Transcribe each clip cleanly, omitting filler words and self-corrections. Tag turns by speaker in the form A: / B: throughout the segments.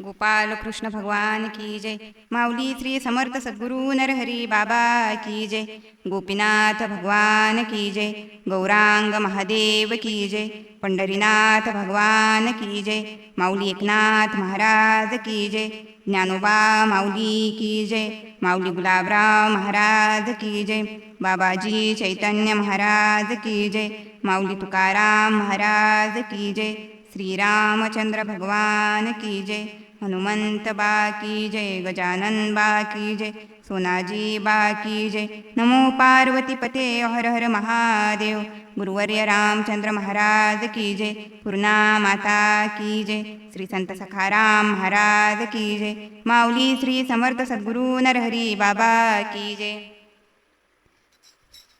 A: गोपाल कृष्ण भगवान की जय। माऊली श्री समर्थ सद्गुरु नरहरी बाबा की जय। गोपीनाथ भगवान की जय। गौरांग महादेव की जय। पंढरीनाथ भगवान की जय। माऊली एकनाथ महाराज की जय। ज्ञानोबा माऊली की जय। माऊली गुलाबराव महाराज की जय। बाबाजी चैतन्य महाराज की जय। माऊली तुकाराम महाराज की जय। श्रीरामचंद्र भगवान की जय। हनुमंत बा की जय। गजानन बा की जय। सोनाजी बा की जय। नमो पार्वती पते हर हर महादेव। गुरुवर्य रामचंद्र महाराज की जय। पूर्णा माता की जय। श्री संत सखाराम महाराज की जय। माऊली श्री समर्थ सद्गुरु नरहरी बाबा की जय।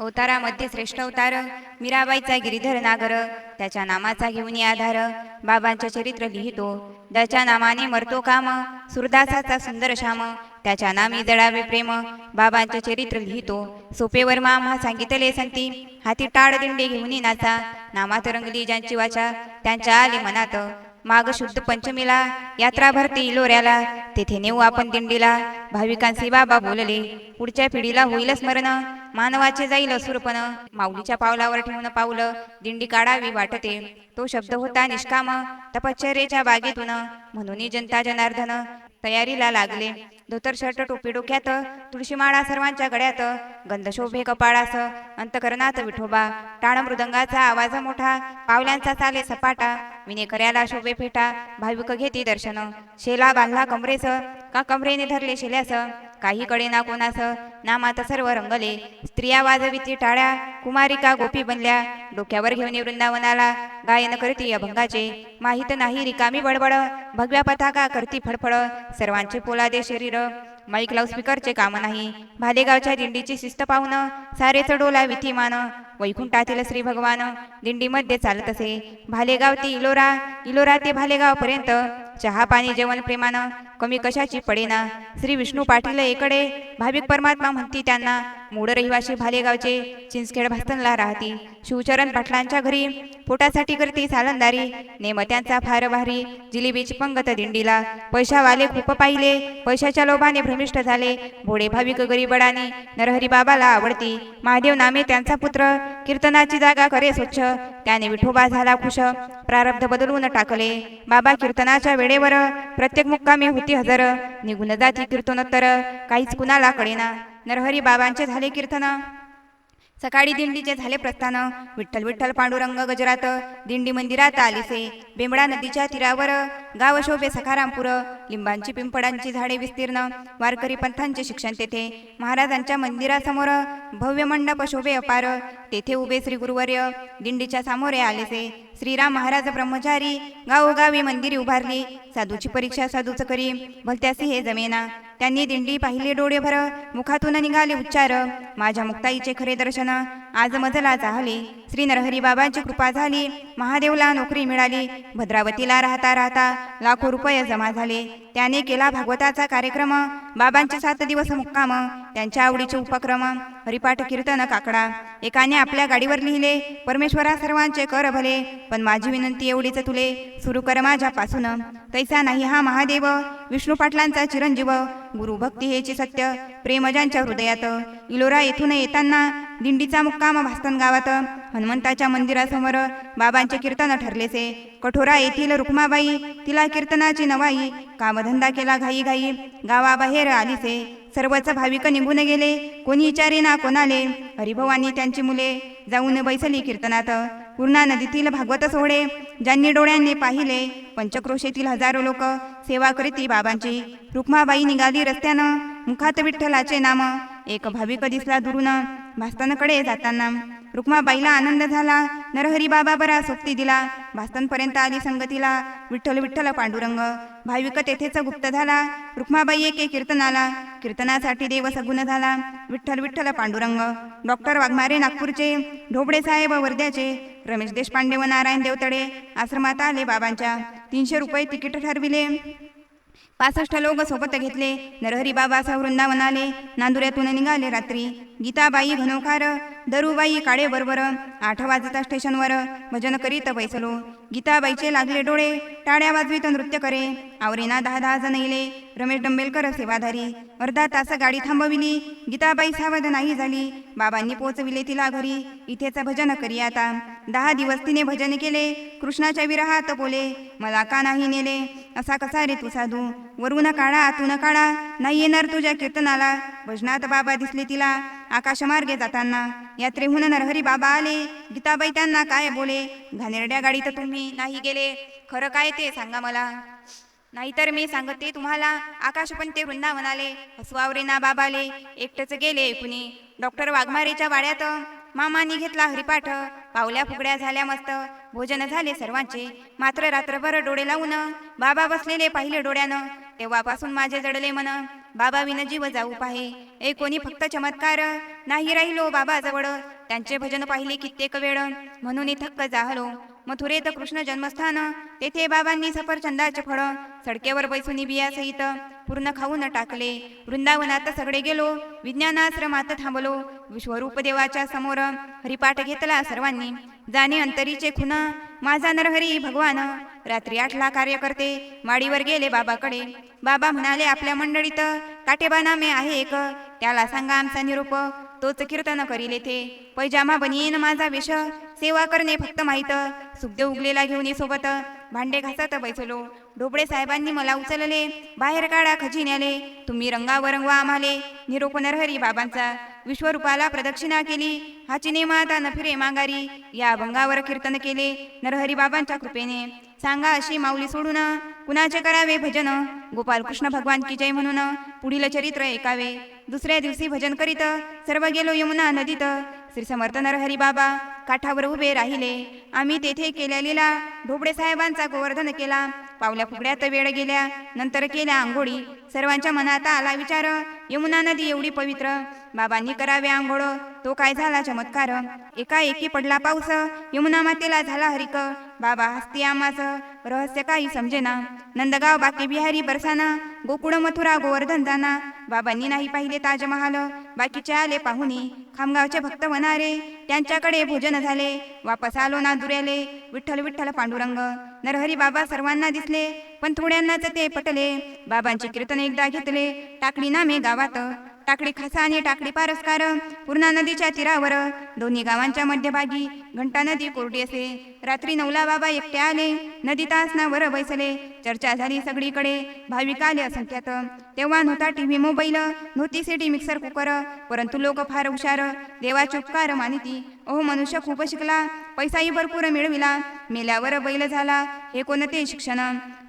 A: अवतारामध्ये श्रेष्ठ अवतार मीराबाईचा गिरीधर नागर, त्याच्या नामाचा घेऊन आधार बाबांचे चरित्र लिहितो। ज्याच्या नामाने मरतो काम, सुरदासाचा सुंदर श्याम, त्याच्या नामी जळावे प्रेम, बाबांचे चरित्र लिहितो। सोपेवर मामा सांगितले संती, हाती टाळ दिंडे घेऊन नाचा, नामात रंगली ज्यांची वाचा, त्यांच्या आले मनात। माग शुद्ध पंचमीला यात्रा भरते इलोऱ्याला, तेथे नेऊ आपण दिंडीला, भाविकांशी बाबा बोलले, पुढच्या पिढीला होईल स्मरण, मानवाचे जाईल असुरपण, माऊलीच्या पावलावर ठेवून पाऊल, दिंडी काढावी वाटते। तो शब्द होता निष्काम, तपश्चर्येच्या बागेतून, म्हणून जनता जनार्दन तयारीला लागले। धोतर शर्ट टोपी डोक्यात, तुळशीमाळा सर्वांच्या गळ्यात, गंध शोभे कपाळास, अंतकरणात विठोबा, टाळ मृदंगाचा आवाज मोठा, पावल्यांचा चाले सपाटा, विनेकऱ्याला शोभे फेटा, भाविक घेती दर्शन, शेला बांधला कमरेस, का कमरेने धरले शेल्यास, काही कडे ना कोणास, नामात सर्व रंगले, स्त्रिया वाजविती टाळ्या, कुमारिका गोपी बनल्या, डोक्यावर घेऊन वृंदावनाला, गायन करती अभंगाचे, माहित नाही रिकामी बडबड, भगव्या पताका करती फडफड, सर्वांचे पोलादे शरीर, माईक लाऊडस्पीकरचे काम नाही, भालेगावच्या दिंडीची शिस्त पाहून, सारेच डोला विधिमान, वैकुंठातील श्री भगवान दिंडीमध्ये चालत असे। भालेगाव ते इलोरा, इलोरा ते भालेगाव पर्यंत, चहा पाणी जेवण प्रेमानं, कमी कशाची पडेना। श्री विष्णू पाटील एकडे, भाविक परमात्मा म्हणती त्यांना, मूळ रहिवाशी भालेगावचे, चिंचखेड भास्तनला राहती, शिवचरण पाटलांच्या घरी, पोटासाठी करती सालंदारी, नेमत्यांचा फार भारी, जिलेबीची पंगत दिंडीला, पैशावाले खूप पाहिले, पैशाच्या लोभाने भ्रमिष्ट झाले, भोडे भाविक गरीबडाने, नरहरी बाबाला आवडती, महादेव नामे त्यांचा पुत्र, कीर्तनाची जागा करे स्वच्छ, त्याने विठोबा झाला खुश, प्रारब्ध बदलून टाकले, बाबा कीर्तनाच्या वेळेवर, प्रत्येक मुक्कामी होती हजर, निघून जाती कीर्तनोत्तर, काहीच कुणाला कळेना, नरहरी बाबांचे झाले कीर्तन, सकाळी दिंडीचे झाले प्रस्थान, विठ्ठल विठ्ठल पांडुरंग गजरात, दिंडी मंदिरात आलीसे, बेंबडा नदीच्या तीरावर, गाव शोभे सखारामपूर, लिंबांची पिंपळांची झाडे विस्तीर्ण, वारकरी पंथांचे शिक्षण तेथे, महाराजांच्या मंदिरासमोर, भव्य मंडप शोभे अपार, तेथे उभे श्री गुरुवर्य, दिंडीच्या सामोरे आलेसे, श्रीराम महाराज ब्रह्मचारी, गावोगावी मंदिरी उभारली, साधूची परीक्षा साधूच करी, भलत्यासी हे जमेना, त्यांनी दिंडी पाहिले डोळे भर, मुखातून निघाले उच्चार, माझ्या मुक्ताईचे खरे दर्शन, आज मजला झाले, श्री नरहरी बाबांची कृपा झाली, महादेवला नोकरी मिळाली, भद्रावतीला राहता राहता लाखो रुपये जमा झाले, त्याने केला भागवताचा कार्यक्रम, बाबांचे 7 दिवस मुक्काम, त्यांच्या आवडीचे उपक्रम, हरिपाठ कीर्तन काकडा, एकाने आपल्या गाडीवर लिहिले, परमेश्वरा सर्वांचे कर भले, पण माझी विनंती एवढीच तुले, सुरू कर माझ्यापासून, तैसा नाही हा महादेव, विष्णू पाटलांचा चिरंजीव, गुरुभक्ती हेची सत्य, प्रेम ज्यांच्या हृदयात, इलोरा येथून येताना दिंडीचा मुक्काम भास्तन गावात, हनुमंताच्या मंदिरासमोर बाबांचे कीर्तन ठरलेसे, कठोरा येथील रुक्माबाई, तिला कीर्तनाची नवाई, कामधंदा केला घाई घाई, गावाबाहेर आलीसे, सर्वच भाविक निघून गेले, कोणी विचारे ना कोणाले, हरिभवानी त्यांची मुले, जाऊन बैसली कीर्तनात, पूर्णा नदीतील भागवत सोहळे, ज्यांनी डोळ्यांनी पाहिले, पंचक्रोशेतील हजारो लोक, सेवा करीती बाबांची, रुक्माबाई निघाली रस्त्यानं, मुखात विठ्ठलाचे नाम, एक भाविक दिसला दुरून, भास्तनकडे जाताना, रुक्माबाईला आनंद झाला, नरहरी बाबा बरा सोबती दिला, भास्तनपर्यंत आली संगतीला, विठ्ठल विठ्ठल पांडुरंग, भाविक तेथेच गुप्त झाला, रुक्माबाई एके कीर्तनाला, कीर्तनासाठी देव सगुण झाला, विठ्ठल विठ्ठल पांडुरंग, डॉक्टर वाघमारे नागपूरचे, ढोबळे साहेब वर्ध्याचे, रमेश देशपांडे व नारायण देवतडे आश्रमात आले बाबांच्या, 300 रुपये तिकीट ठरविले, 65 लोक सोबत घेतले, नरहरी बाबा वृंदावनाले, नांदुऱ्यातून निघाले रात्री, गीताबाई घनोखार दरुबाई काळे बरोबर 8 वाजता स्टेशनवर भजन करीत बैसलो. गीताबाईचे लागले डोळे, टाळ्या वाजवीत नृत्य करे. आवरेना 10 जण येले. रमेश डंबेलकर सेवाधारी. अर्धा तास गाडी थांबविली. गीताबाई सावध नाही झाली. बाबांनी पोचविले तिला घरी. इथेच भजन करी आता. 10 दिवस तिने भजन केले. कृष्णाच्या विरहात बोले, मला का नाही नेले. असा कसा रे तू साधू, वरून काळा आतून काळा, नाही येणार तुझ्या कीर्तनाला. भजनात बाबा दिसले तिला आकाशमार्गे जाताना. यात्रेहून नरहरी बाबा आले. गीताबाई त्यांना काय बोले, घाणेरड्या गाडीत तुम्ही नाही गेले, खरं काय ते सांगा मला, नाहीतर मी सांगते तुम्हाला. आकाश पण ते वृंदावनाले, हसवावरेना बाबाले, एकटेच गेले कुणी. डॉक्टर वाघमारेच्या वाड्यात मामानी घेतला हरिपाठ. पावल्या फुगड्या झाल्या मस्त, भोजन झाले सर्वांचे. मात्र रात्रभर डोळे लावून बाबा बसलेले पाहिले डोळ्यानं. तेव्हापासून माझे जडले मन, बाबा विन जीव जाऊ पाहे. ए कोणी फक्त चमत्कार, नाही राहिलो बाबा जवळ. त्यांचे भजन पाहिले कित्येक वेळ, म्हणून थक्क जाहलो. मथुरेत कृष्ण जन्मस्थान, तेथे बाबांनी सफरचंदाचे फळ सडकेवर बैसून बियासहित पूर्ण खाऊन टाकले. वृंदावनात सगळे गेलो, विज्ञानाश्रमात थांबलो. विश्वरूप देवाच्या समोर हरिपाठ घेतला सर्वांनी. जाणे अंतरीचे खुन, माझा नरहरी भगवान. रात्री 8ला कार्य करते माडीवर गेले बाबाकडे. बाबा म्हणाले, आपल्या मंडळीत काटेबा नामे आहे एक, त्याला सांगा आमचा निरोप, तोच कीर्तन करील येथे. पैजामा बनियेन माझा वेश, सेवा करणे फक्त माहीत. सुखदेव उगलेला घेऊन सोबत, भांडे घासत बैसलो. ढोबळे साहेबांनी मला उचलले, बाहेर काढा खजिन्याले. तुम्ही रंगावर रंगवा आम्हाले, निरोप नरहरी बाबांचा. विश्वरूपाला प्रदक्षिणा केली, हाची नेमाता न फिरे मांगारी. या अभंगावर कीर्तन केले नरहरी बाबांच्या कृपेने. सांगा अशी माऊली सोडून, कुणाचे करावे भजन. गोपाल कृष्ण भगवान की जय म्हणून पुढील चरित्र ऐकावे. दुसऱ्या दिवशी भजन करीत सर्व गेलो यमुना नदीत. श्री समर्थ नरहरी बाबा काठावर उभे राहिले. आम्ही तेथे केल्या लीला, ढोबळे साहेबांचा गोवर्धन केला. पावल्या फुगड्यात वेळ गेल्या, नंतर केल्या आंघोळी. सर्वांच्या मनात आला विचार, यमुना नदी एवढी पवित्र, बाबांनी करावे आंघोळ, तो काय झाला चमत्कार. एकाएकी पडला पाऊस, यमुना मातेला झाला हरिक. बाबा हसते आम्हास, रहस्य काही समजेना. नंदगाव बाकी बिहारी बरसाना, गोकुळ मथुरा गोवर्धन जाना. बाबांनी नाही पाहिले ताजमहाल, बाकीचे आले पाहुणे. खामगावचे भक्त वनारे, त्यांच्याकडे भोजन झाले. वापस आलो ना दुऱ्याले, विठ्ठल विठ्ठल पांडुरंग. नरहरी बाबा सर्वांना दिसले, पण थोड्यांनाच ते पटले. बाबांचे कीर्तन एकदा घेतले, टाकली नामे गावात. टाकळी खासा आणि टाकळी पारस्कार, पूर्णा नदीच्या तीरावर. दोन्ही गावांच्या मध्यभागी घंटा नदी कोरडी असे. रात्री 9ला बाबा एकटे आले, नदीत आसनावर बैसले. चर्चा झाली सगळीकडे, भाविक आले असंख्यात. तेव्हा नव्हता टीव्ही मोबाईल, नव्हती सिटी मिक्सर कुकर, परंतु लोक फार हुशार, देवाचे उपकार मानिती. ओह मनुष्य खूप शिकला, पैसाही भरपूर मिळविला, मेल्यावर बैल झाला, हे कोणते शिक्षण.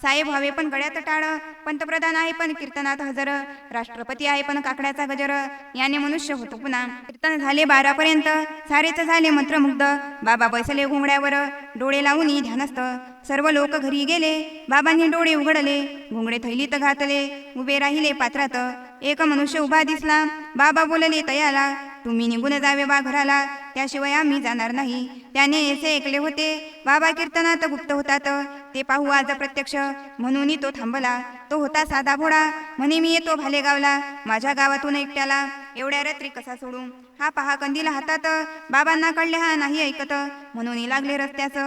A: साहेब व्हावे पण गळ्यात टाळ, पंतप्रधान आहे पण कीर्तनात हजर, राष्ट्रपती आहे पण काकड्याचा गजर, याने मनुष्य होतो पुन्हा. कीर्तन झाले 12 पर्यंत, सारेच झाले मंत्रमुग्ध. बाबा बैसले घोंगड्यावर, डोळे लावून ध्यानस्थ. सर्व लोक घरी गेले, बाबांनी डोळे उघडले, घोंगडे थैलीत घातले, उभे राहिले पात्रात. एक मनुष्य उभा दिसला, बाबा बोलले तयाला, तुम्ही निघून जावे बा घराला, त्याशिवाय आम्ही जाणार नाही. त्याने असे ऐकले होते, बाबा कीर्तनात गुप्त होतात, ते पाहू आज प्रत्यक्ष, म्हणून तो थांबला. तो होता साधा भोळा, म्हणे मी येतो भालेगावला, माझ्या गावातून एकट्याला, एवढ्या रात्री कसा सोडू. हा पहा कंदील हातात, बाबांना कळले हा नाही ऐकत, म्हणून लागले रस्त्यास.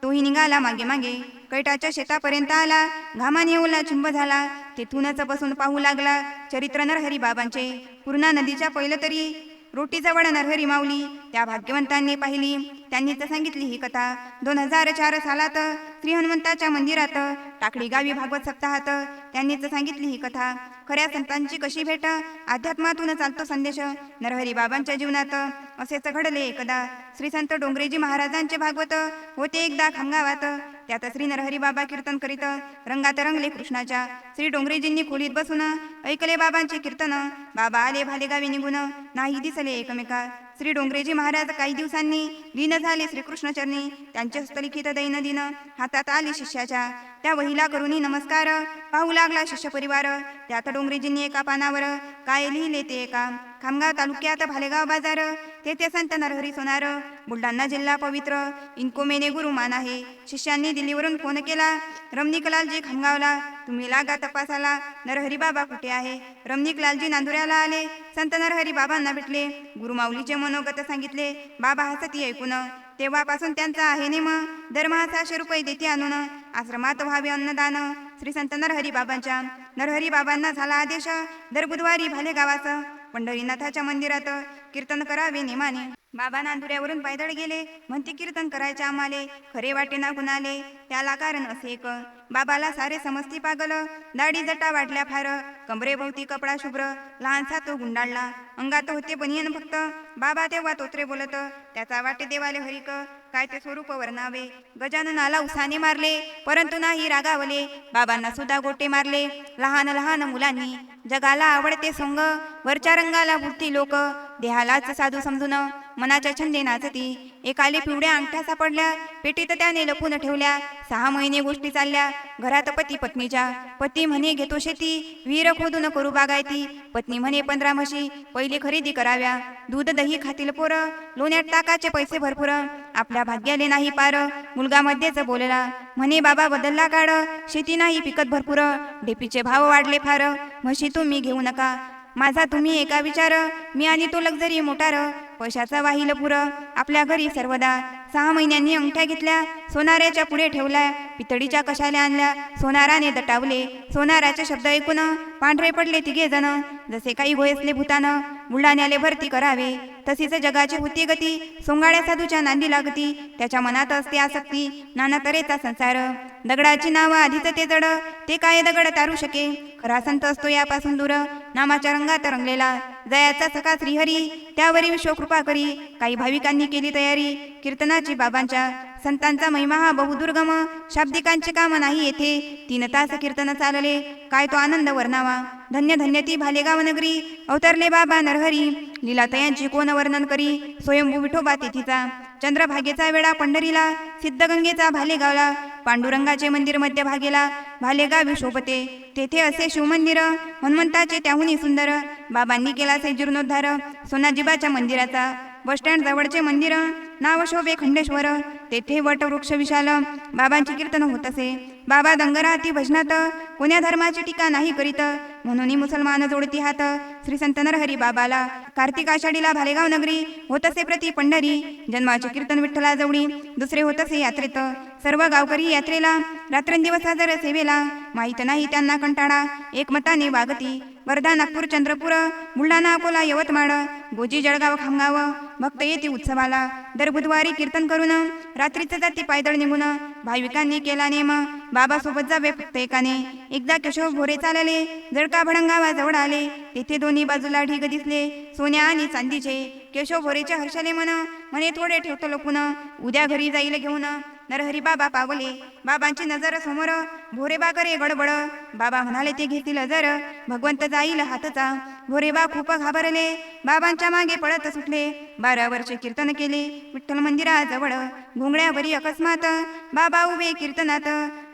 A: तोही निघाला मागे मागे, कैटाच्या शेतापर्यंत आला, घामाने ओला चिंब झाला. तेथूनच बसून पाहू लागला चरित्र नरहरी बाबांचे. पूर्णा नदीच्या पहिलं तरी रोटीजवळ नरहरी माऊली, त्या भाग्यवंतांनी पाहिली. त्यांनीच सांगितली ही कथा. 2004 सालात श्री हनुमंताच्या मंदिरात, टाकळी गावी भागवत सप्ताहात, त्यांनीच सांगितली ही कथा. खऱ्या संतांची कशी भेट, अध्यात्मातून चालतो संदेश. नरहरी बाबांच्या जीवनात असेच घडले एकदा. श्री संत डोंगरेजी महाराजांचे भागवत होते एकदा खामगावात. त्यात श्री नरहरी बाबा कीर्तन करीत रंगात रंगले कृष्णाच्या. श्री डोंगरेजींनी खोलीत बसून ऐकले बाबांचे कीर्तन. बाबा आले भालेगावी निघून, नाही दिसले एकमेका. श्री डोंगरेजी महाराज काही दिवसांनी लीन झाले श्रीकृष्णचरणी. त्यांचे हस्तलिखित दैनंदिन हातात आले शिष्याच्या. त्या वहीला करुनी नमस्कार, पाहू लागला शिष्य परिवार. त्यात डोंगरेजींनी एका पानावर काय लिहिले ते एका खामगाव तालुक्यात भालेगाव बाजार, तेथे संत नरहरी सोनार. बुलढाणा जिल्हा पवित्र, इनको मेने गुरु मान आहे. शिष्यांनी दिल्लीवरून फोन केला, रमणिकलालजी खामगावला, तुम्ही लागा तपासाला, नरहरी बाबा कुठे आहे. रमणिकलालजी नांदुऱ्याला आले, संत नरहरी बाबांना भेटले, गुरुमाऊलीचे मनोगत सांगितले. बाबा हसती ऐकून. तेव्हापासून त्यांचा आहे नेम, दरमहा 600 रुपये देते आणून आश्रमात व्हावे अन्नदान. श्री संत नरहरी बाबांच्या. नरहरी बाबांना झाला आदेश, दर बुधवारी भालेगावास पंढरीनाथाच्या मंदिरात कीर्तन करावे नेमाने. बाबा नांदुऱ्यावरून पायदळ गेले, म्हणते कीर्तन करायचे आम्हाले, खरे वाटे ना गुणाले. त्याला कारण असे एक, बाबाला सारे समजती पागल, दाढी जटा वाटल्या फार, कमरेभोवती कपडा शुभ्र, लहानसा तो गुंडाळला, अंगात होते बनियन फक्त. बाबा तेव्हा तोत्रे बोलत, त्याचा वाटे देवाले हरिक, काय ते स्वरूप वर्णावे. गजाननाला उसाने मारले, परंतु नाही रागावले, बाबांना सुद्धा गोटे मारले. लहान लहान मुलांनी जगाला आवडते सोंग, वरच्या रंगाला बुडती लोक, देहालाच साधू समजून मनाच्या छंदे नाचती. एकाले पिवड्या अंगठ्या सापडल्या, पेटीत त्याने लपून ठेवल्या. 6 महिने गोष्टी चालल्या घरात पती पत्नीच्या. पती म्हणे घेतो शेती, विहीर खोदून करू बागायती. पत्नी म्हणे 15 म्हशी पहिली खरेदी कराव्या, दूध दही खातील पोरं, लोण्यात टाकाचे पैसे भरपूर, आपल्या भाग्याले नाही पार. मुलगा मध्येच बोलला, म्हणे बाबा बदलला काढ, शेती नाही पिकत भरपूर, ढेपीचे भाव वाढले फार, म्हशी तुम्ही घेऊ नका, माझा तुम्ही एका विचार, मी आणि तो लक्झरी मोटार, पैशाचा वाहिल पुर, आपल्या घरी सर्वदा. 6 महिन्यांनी अंगठ्या घेतल्या, सोनाराच्या पुढे ठेवल्या, पितळीच्या कशाला आणल्या, सोनाराने दटावले. सोनाराचे शब्द ऐकून पांढरे पडले 3 जण, जसे काही गोयसले भूतानं. बुलढाण्याले भरती करावे, तशीच जगाची होती गती, सोंगाड्या साधूच्या नांदी लागती, त्याच्या मनात असते आसक्ती, नाना तऱ्हेचा संसार. दगडाची नाव आधीच ते जड, ते काय दगड तारू शके, खरा संत असतो यापासून दूर, नामाच्या रंगात रंगलेला, जयाचा सखा श्रीहरी, त्यावरी विश्वकृपा करी. काही भाविकांनी केली तयारी कीर्तनाची बाबांच्या. संतांचा महिमा हा बहुदुर्गम, शाब्दिकांचे काम नाही येथे, 3 तास कीर्तन चालले, काय तो आनंद वर्णावा. धन्य धन्य ती भालेगाव नगरी, अवतरले बाबा नरहरी, लीलातयांची कोण वर्णन करी. स्वयंभू विठोबा तिथीचा, चंद्रभागेचा वेळा पंढरीला, सिद्धगंगेचा भालेगावला, पांडुरंगाचे मंदिर मध्यभागेला, भालेगावी शोभते, तेथे असे शिवमंदिर, हनुमंताचे त्याहुनी सुंदर. बाबांनी केला से जीर्णोद्धार, सोनाजीबाच्या मंदिराचा. बसस्टँड जवळचे मंदिर, नाव शोभे खंडेश्वर, तेथे वट वृक्ष विशाल, बाबांची कीर्तन होत असे. बाबा दंगराती भजनात, कोण्या धर्माची टीका नाही करीत, म्हणून मुसलमान जोडती हात श्री संत नरहरी बाबाला. कार्तिक आषाढीला भालेगाव नगरी, होत असे प्रति पंढरी, जन्माचे कीर्तन विठ्ठला जवळी, दुसरे होत असे यात्रेत. सर्व गावकरी यात्रेला, रात्रंदिवस हजर सेवेला, माहीत नाही त्यांना कंटाळा, एकमताने वागती. वर्धा नागपूर चंद्रपूर बुलढाणा अकोला यवतमाळ गोजी जळगाव खामगाव भक्त येती उत्सवाला. दर बुधवारी कीर्तन करून रात्रीच जाती पायदळ निघून. भाविकांनी केला नेम, बाबा सोबत जावे फक्त एकाने. एकदा केशव भोरे चालले, जळका भडंगावाजवळ आले, तेथे दोन्ही बाजूला ढीग दिसले सोन्या आणि चांदीचे. केशव भोरेचे हर्षले म्हणे थोडे ठेवतो लपून, उद्या घरी जाईल घेऊन. नरहरी बाबा पावले, बाबांची नजर समोर, भोरेबा करे गडबड, बाबा म्हणाले ते घेतील जर, भगवंत जाईल हातचा. भोरेबा खूप घाबरले, बाबांच्या मागे पळत सुटले. 12 वर्षे कीर्तन केले विठ्ठल मंदिराजवळ. घोंगड्यावरी अकस्मात बाबा उभे कीर्तनात,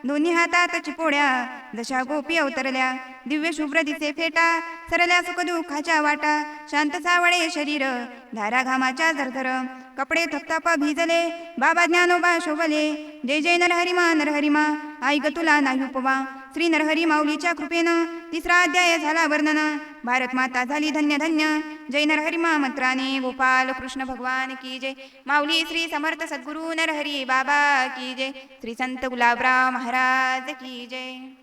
A: दोन्ही हातात चिपोड्या, जशा गोपी अवतरल्या. दिव्य शुभ्र दिसे फेटा, सरल्या सुखदुःखाच्या वाटा, शांत सावळे शरीर, धारा घामाच्या झरझर, कपडे थपथप भिजले, बाबा ज्ञानोबा शोभले. जय जय नरहरिमा नरहरिमा, आई ग तुला नाही उपवा. श्री नरहरी माऊलीच्या कृपेनं 3रा अध्याय झाला वर्णन. भारत माता झाली धन्य धन्य. जय नरहरिमा मंत्राने गोपाल कृष्ण भगवान की जय. माऊली श्री समर्थ सद्गुरु नरहरी बाबा की जय. श्री संत गुलाबराव महाराज की जय.